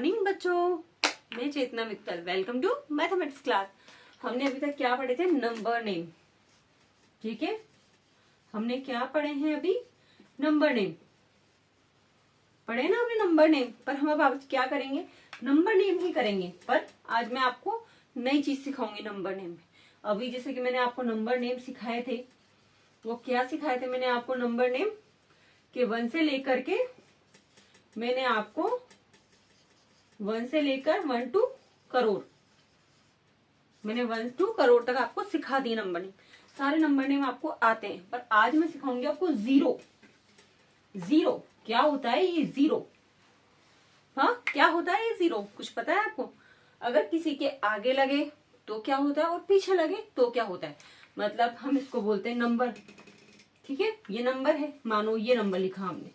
Morning बच्चों, मैं Chetna Mittal. Welcome to mathematics class. हमने अभी तक क्या पढ़े थे? Number name. ठीक है, हमने क्या पढ़े हैं अभी? नंबर नेम पढ़े ना हमने, नंबर नेम। पर हम अब आज क्या करेंगे? नंबर नेम ही करेंगे। पर आज मैं आपको नई चीज सिखाऊंगी नंबर नेम में। अभी जैसे कि मैंने आपको नंबर नेम सिखाए थे, वो क्या सिखाए थे मैंने आपको? नंबर नेम के 1 से लेकर के मैंने आपको 1 से लेकर 1 to करोड़, मैंने 1 to करोड़ तक आपको सिखा दी नंबर नेम। सारे नंबर नेम आपको आते हैं, पर आज मैं सिखाऊंगी आपको जीरो। जीरो क्या होता है? ये जीरो, हाँ क्या होता है ये जीरो? कुछ पता है आपको? अगर किसी के आगे लगे तो क्या होता है, और पीछे लगे तो क्या होता है? मतलब हम इसको बोलते हैं नंबर। ठीक है, ये नंबर है, मानो ये नंबर लिखा हमने।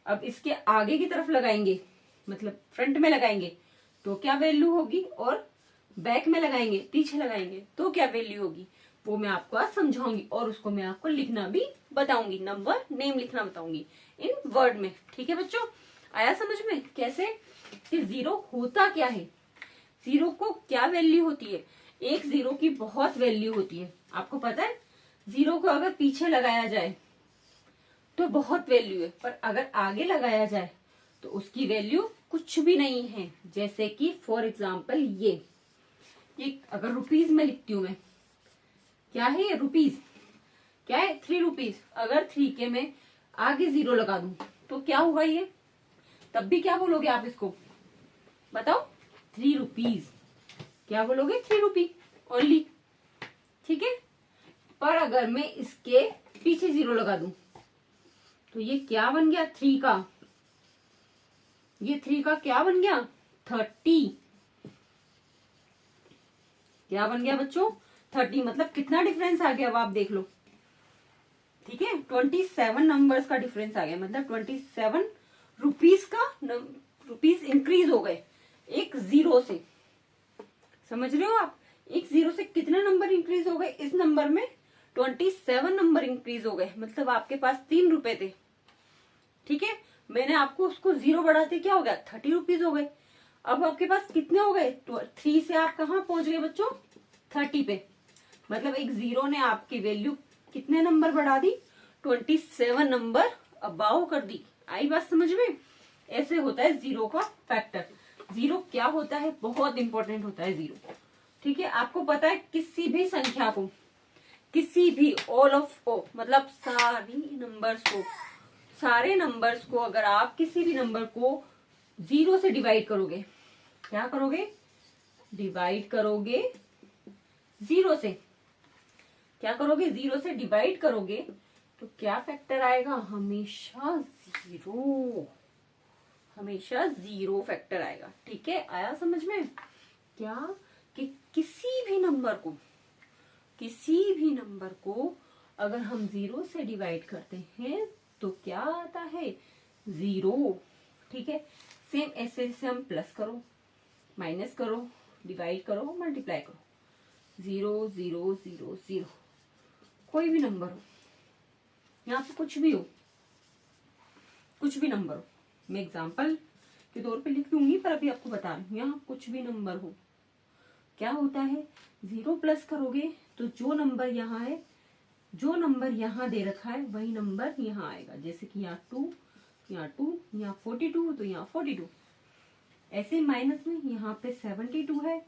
अब इसके आगे की तरफ लगाएंगे, मतलब फ्रंट में लगाएंगे तो क्या वैल्यू होगी, और बैक में लगाएंगे, पीछे लगाएंगे तो क्या वैल्यू होगी, वो मैं आपको आज समझाऊंगी। और उसको मैं आपको लिखना भी बताऊंगी, नंबर नेम लिखना बताऊंगी इन वर्ड में। ठीक है बच्चों, आया समझ में कैसे कि जीरो होता क्या है, जीरो को क्या वैल्यू होती है? एक जीरो की बहुत वैल्यू होती है, आपको पता है। जीरो को अगर पीछे लगाया जाए तो बहुत वैल्यू है, पर अगर आगे लगाया जाए तो उसकी वैल्यू कुछ भी नहीं है। जैसे कि फॉर एग्जाम्पल ये अगर रुपीज में लिखती हूं मैं, क्या है ये? रुपीज। क्या है? 3 रुपीज। अगर 3 के मैं आगे जीरो लगा दूं तो क्या होगा ये? तब भी क्या बोलोगे आप इसको? बताओ। 3 रुपीज क्या बोलोगे? 3 रुपी ओनली। ठीक है, पर अगर मैं इसके पीछे जीरो लगा दूं तो ये क्या बन गया? 3 का, ये 3 का क्या बन गया? 30। क्या बन गया बच्चों? 30। मतलब कितना डिफरेंस आ गया अब आप देख लो। ठीक है, 27 नंबर्स का डिफरेंस आ गया, मतलब 27 रुपीज का रुपीज इंक्रीज हो गए एक जीरो से। समझ रहे हो आप? एक जीरो से कितने नंबर इंक्रीज हो गए? इस नंबर में 27 नंबर इंक्रीज हो गए। मतलब आपके पास 3 रुपए थे, ठीक है, मैंने आपको उसको जीरो बढ़ाते क्या हो गया? 30 रुपीज हो गए। अब आपके पास कितने हो गए? 3 से आप कहाँ पहुंच गए बच्चों? 30 पे। मतलब एक जीरो ने आपकी वैल्यू कितने नंबर बढ़ा दी? 27 नंबर अबाव कर दी। आई बात समझ में? ऐसे होता है जीरो का फैक्टर। जीरो क्या होता है? बहुत इंपॉर्टेंट होता है जीरो। ठीक है, आपको पता है किसी भी संख्या को, किसी भी ऑल ऑफ ओ, मतलब सारे नंबर्स को अगर आप किसी भी नंबर को जीरो से डिवाइड करोगे, क्या करोगे? डिवाइड करोगे जीरो से। क्या करोगे? जीरो से डिवाइड करोगे तो क्या फैक्टर आएगा? हमेशा जीरो, हमेशा जीरो फैक्टर आएगा। ठीक है, आया समझ में? क्या कि किसी भी नंबर को अगर हम जीरो से डिवाइड करते हैं तो क्या आता है? जीरो। ठीक है, सेम ऐसे से हम प्लस करो, माइनस करो, डिवाइड करो, मल्टीप्लाई करो, 0 0 0 0। कोई भी नंबर हो, यहाँ पे कुछ भी हो, कुछ भी नंबर हो, मैं एग्जाम्पल के तौर पे लिख दूंगी, पर अभी आपको बता रही हूँ। यहाँ कुछ भी नंबर हो, क्या होता है? जीरो प्लस करोगे तो जो नंबर यहाँ है, जो नंबर यहाँ दे रखा है वही नंबर यहाँ आएगा। जैसे कि यहाँ 2, यहाँ 2, यहाँ 42 तो यहाँ 42। ऐसे माइनस में यहाँ पे 72 है,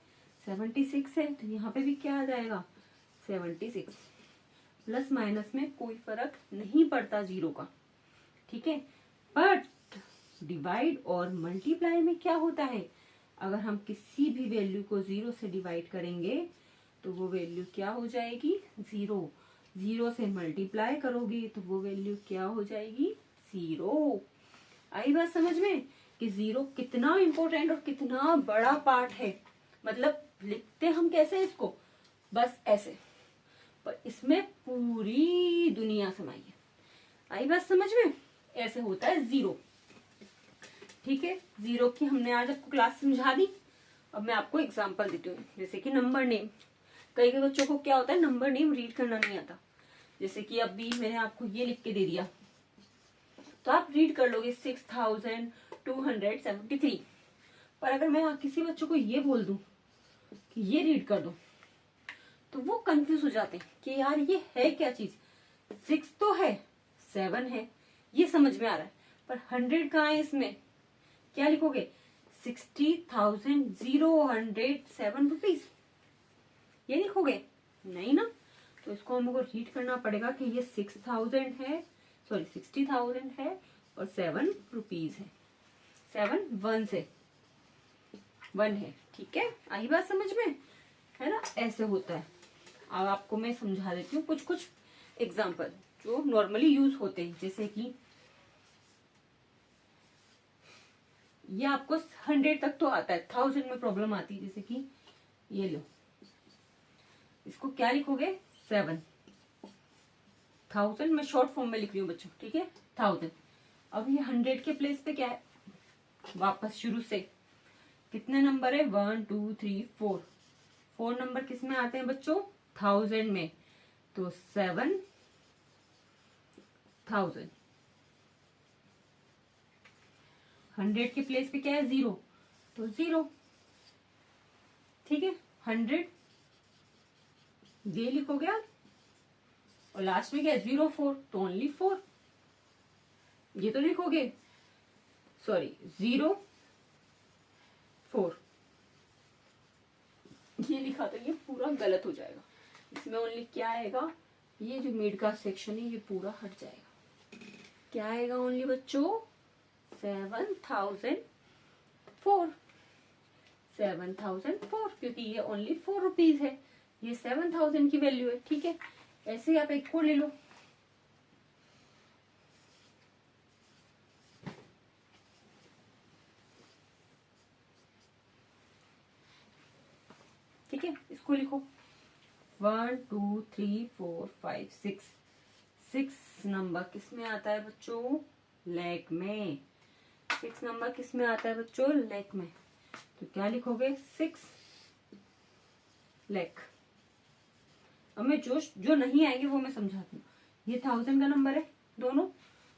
76 है तो यहाँ पे भी क्या आ जाएगा? 76। प्लस माइनस में कोई फर्क नहीं पड़ता जीरो का। ठीक है, बट डिवाइड और मल्टीप्लाई में क्या होता है? अगर हम किसी भी वैल्यू को जीरो से डिवाइड करेंगे तो वो वैल्यू क्या हो जाएगी? जीरो। जीरो से मल्टीप्लाई करोगे तो वो वैल्यू क्या हो जाएगी? जीरो। आई बात समझ में कि जीरो कितना इंपॉर्टेंट और कितना बड़ा पार्ट है। मतलब लिखते हम कैसे इसको? बस ऐसे, पर इसमें पूरी दुनिया समाई है। आई बात समझ में? ऐसे होता है जीरो। ठीक है, जीरो की हमने आज आपको क्लास समझा दी। अब मैं आपको एग्जांपल देती हूँ, जैसे कि नंबर नेम। कई कई बच्चों को क्या होता है, नंबर नेम रीड करना नहीं आता। जैसे कि अभी मैंने आपको ये लिख के दे दिया तो आप रीड कर लोगे 6273। पर अगर मैं किसी बच्चों को ये बोल दूं कि ये रीड कर दो, तो वो कंफ्यूज हो जाते हैं कि यार ये है क्या चीज। 6 तो है, 7 है, ये समझ में आ रहा है, पर 100 कहाँ है इसमें? क्या लिखोगे? 60,007 रुपीज, ये लिखोगे? नहीं ना। तो इसको हमको रीड करना पड़ेगा कि ये 6,000 है, सॉरी 60,000 है और 7 रुपीज है। 7 वन से 1 है। ठीक है, आई बात समझ में? है ना, ऐसे होता है। अब आपको मैं समझा देती हूँ कुछ एग्जाम्पल जो नॉर्मली यूज होते हैं। जैसे कि ये आपको 100 तक तो आता है, 1000 में प्रॉब्लम आती है। जैसे कि ये लो, इसको क्या लिखोगे? 7,000, मैं शॉर्ट फॉर्म में लिख रही हूँ बच्चों, ठीक है, 1000। अब ये 100 के प्लेस पे क्या है? वापस शुरू से कितने नंबर है? 1 2 3 4। 4 नंबर किस में आते हैं बच्चों? 1000 में। तो 7,000। 100 के प्लेस पे क्या है? 0, तो 0। ठीक है, 100 ये लिखोगे आप, और लास्ट में क्या है? 04, तो ओनली 4 ये तो लिखोगे, सॉरी 04 ये लिखा, तो ये पूरा गलत हो जाएगा। इसमें ओनली क्या आएगा? ये जो मिड का सेक्शन है ये पूरा हट जाएगा। क्या आएगा ओनली बच्चों? 7,004। 7,004, क्योंकि ये ओनली 4 रुपीज है, ये 7,000 की वैल्यू है। ठीक है, ऐसे ही आप एक को ले लो। ठीक है, इसको लिखो 1 2 3 4 5 6। 6 नंबर किस में आता है बच्चों? लेग में। 6 नंबर किस में आता है बच्चों? लेग में। तो क्या लिखोगे? 6 लेग। अब मैं जो नहीं आएंगे वो मैं समझाती हूँ। ये 1000 का नंबर है दोनों,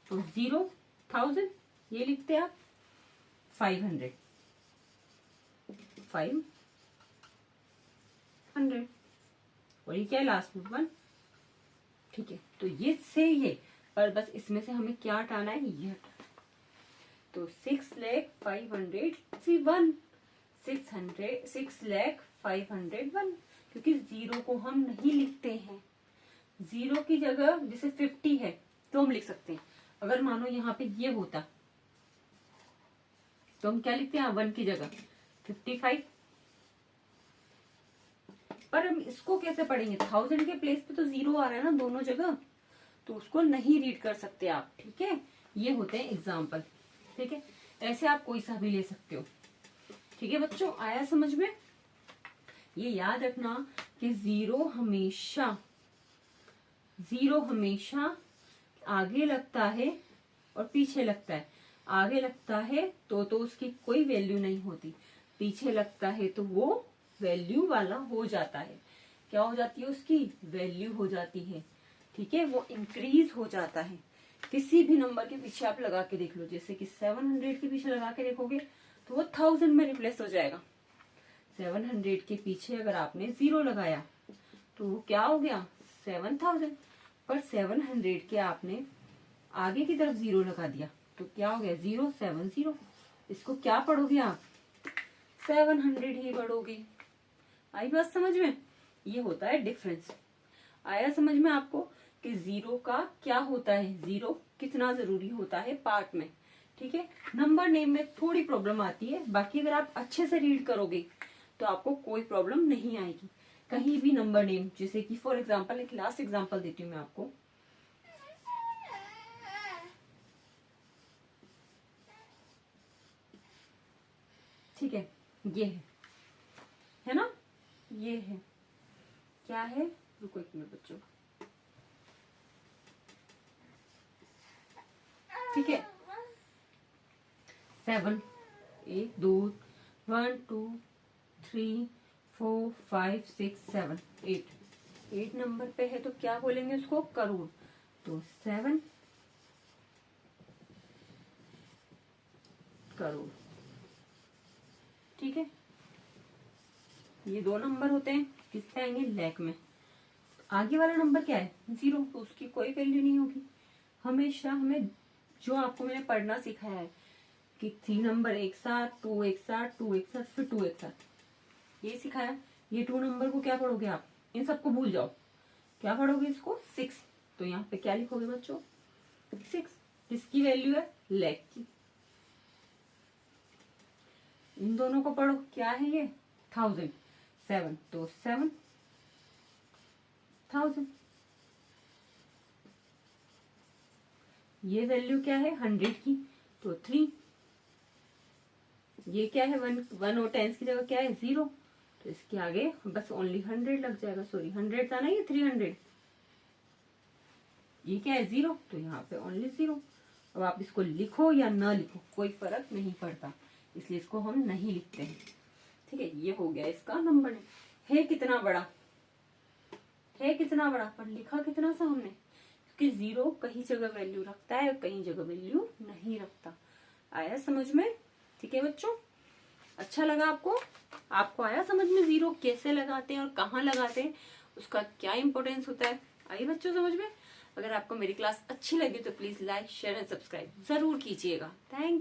तो 0,000 ये लिखते आप। 500 और ये क्या है लास्ट में? 1। ठीक है, तो ये से ये, पर बस इसमें से हमें क्या हटाना है? ये हटाना है। तो 6,500,1 6,500,1, क्योंकि 0 को हम नहीं लिखते हैं। 0 की जगह जैसे 50 है तो हम लिख सकते हैं। अगर मानो यहाँ पे ये होता तो हम क्या लिखते हैं? 1 की जगह 55। पर हम इसको कैसे पढ़ेंगे? 1000 के प्लेस पे तो 0 आ रहा है ना दोनों जगह, तो उसको नहीं रीड कर सकते आप। ठीक है, ये होते हैं एग्जाम्पल। ठीक है, ऐसे आप कोई सा भी ले सकते हो। ठीक है बच्चों, आया समझ में? ये याद रखना कि 0 हमेशा आगे लगता है और पीछे लगता है। आगे लगता है तो उसकी कोई वैल्यू नहीं होती, पीछे लगता है तो वो वैल्यू वाला हो जाता है। क्या हो जाती है? उसकी वैल्यू हो जाती है। ठीक है, वो इंक्रीज हो जाता है। किसी भी नंबर के पीछे आप लगा के देख लो, जैसे कि 700 के पीछे लगा के देखोगे तो वो 1000 में रिप्लेस हो जाएगा। 700 के पीछे अगर आपने 0 लगाया तो वो क्या हो गया? 7,000। पर 700 के आपने आगे की तरफ 0 लगा दिया तो क्या हो गया? 070। इसको क्या पढ़ोगे आप? 700 ही पढ़ोगे। आई बात समझ में? ये होता है डिफरेंस। आया समझ में आपको कि 0 का क्या होता है? 0 कितना जरूरी होता है पार्ट में। ठीक है, नंबर नेम में थोड़ी प्रॉब्लम आती है, बाकी अगर आप अच्छे से रीड करोगे तो आपको कोई प्रॉब्लम नहीं आएगी। कहीं भी नंबर नेम, जैसे कि फॉर एग्जांपल एक लास्ट एग्जांपल देती हूँ मैं आपको। ठीक है, ये है ना, ये है, क्या है? रुको एक मिनट बच्चों। ठीक है, 7 1 2 1 2 3 4 5 6 7 8 नंबर पे है तो क्या बोलेंगे उसको? करोड़। तो 7 करोड़। ये 2 नंबर होते हैं, किससे आएंगे, लैख में। आगे वाला नंबर क्या है, 0, तो उसकी कोई वैल्यू नहीं होगी। हमेशा हमें जो आपको मैंने पढ़ना सिखाया है कि 3 नंबर एक साथ, 2 एक साथ, 2 एक साथ, फिर 2 एक साथ, ये सिखाया। ये 2 नंबर को क्या पढ़ोगे आप, इन सबको भूल जाओ, क्या पढ़ोगे इसको, 6। तो यहाँ पे क्या लिखोगे बच्चों, 6, किसकी वैल्यू है, लैख की। इन दोनों को पढ़ो, क्या है ये, 1000, 7, तो 7000। ये वैल्यू क्या है, 100 की, तो 3। ये क्या है, 1 और 10 की जगह क्या है, 0, तो इसके आगे बस ओनली 100 लग जाएगा। सॉरी 100 था ना, ये 300। ये क्या है, 0, तो यहाँ पे ओनली 0। अब आप इसको लिखो या ना लिखो कोई फर्क नहीं पड़ता, इसलिए इसको हम नहीं लिखते हैं। ठीक है, ये हो गया इसका नंबर। है कितना बड़ा, है कितना बड़ा, पर लिखा कितना सा हमने, क्योंकि 0 कहीं जगह वैल्यू रखता है और कहीं जगह वैल्यू नहीं रखता। आया समझ में, ठीक है बच्चों, अच्छा लगा आपको, आपको आया समझ में 0 कैसे लगाते हैं और कहाँ लगाते हैं, उसका क्या इंपॉर्टेंस होता है, आई बच्चों समझ में। अगर आपको मेरी क्लास अच्छी लगी तो please like, share and subscribe जरूर कीजिएगा। थैंक